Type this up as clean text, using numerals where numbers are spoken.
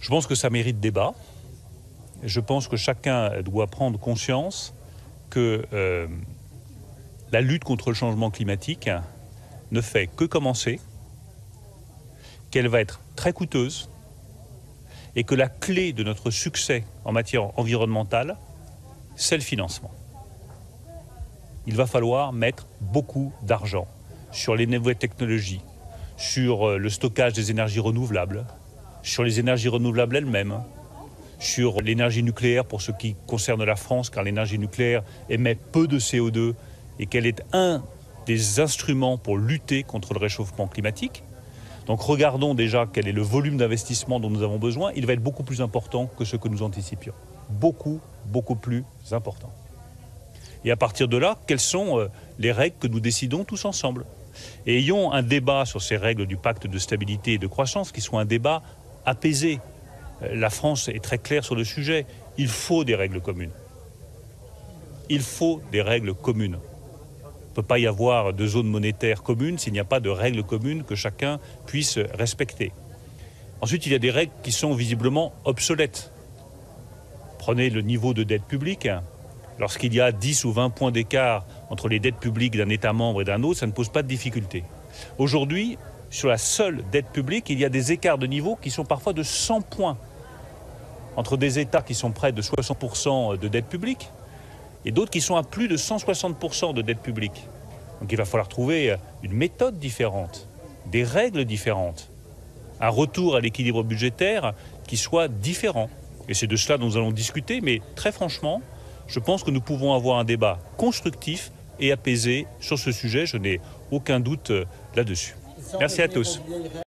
Je pense que ça mérite débat. Je pense que chacun doit prendre conscience que la lutte contre le changement climatique ne fait que commencer, qu'elle va être très coûteuse et que la clé de notre succès en matière environnementale, c'est le financement. Il va falloir mettre beaucoup d'argent sur les nouvelles technologies, sur le stockage des énergies renouvelables, sur les énergies renouvelables elles-mêmes, sur l'énergie nucléaire pour ce qui concerne la France, car l'énergie nucléaire émet peu de CO2 et qu'elle est un des instruments pour lutter contre le réchauffement climatique. Donc regardons déjà quel est le volume d'investissement dont nous avons besoin. Il va être beaucoup plus important que ce que nous anticipions. Beaucoup plus important. Et à partir de là, quelles sont les règles que nous décidons tous ensemble? Et ayons un débat sur ces règles du pacte de stabilité et de croissance qui soit un débat apaisé. La France est très claire sur le sujet. Il faut des règles communes. Il faut des règles communes. Il ne peut pas y avoir de zone monétaire commune s'il n'y a pas de règles communes que chacun puisse respecter. Ensuite, il y a des règles qui sont visiblement obsolètes. Prenez le niveau de dette publique. Lorsqu'il y a 10 ou 20 points d'écart entre les dettes publiques d'un État membre et d'un autre, ça ne pose pas de difficulté. Aujourd'hui, sur la seule dette publique, il y a des écarts de niveau qui sont parfois de 100 points entre des États qui sont près de 60% de dette publique et d'autres qui sont à plus de 160% de dette publique. Donc il va falloir trouver une méthode différente, des règles différentes, un retour à l'équilibre budgétaire qui soit différent. Et c'est de cela dont nous allons discuter, mais très franchement, je pense que nous pouvons avoir un débat constructif et apaisé sur ce sujet. Je n'ai aucun doute là-dessus. Merci à tous.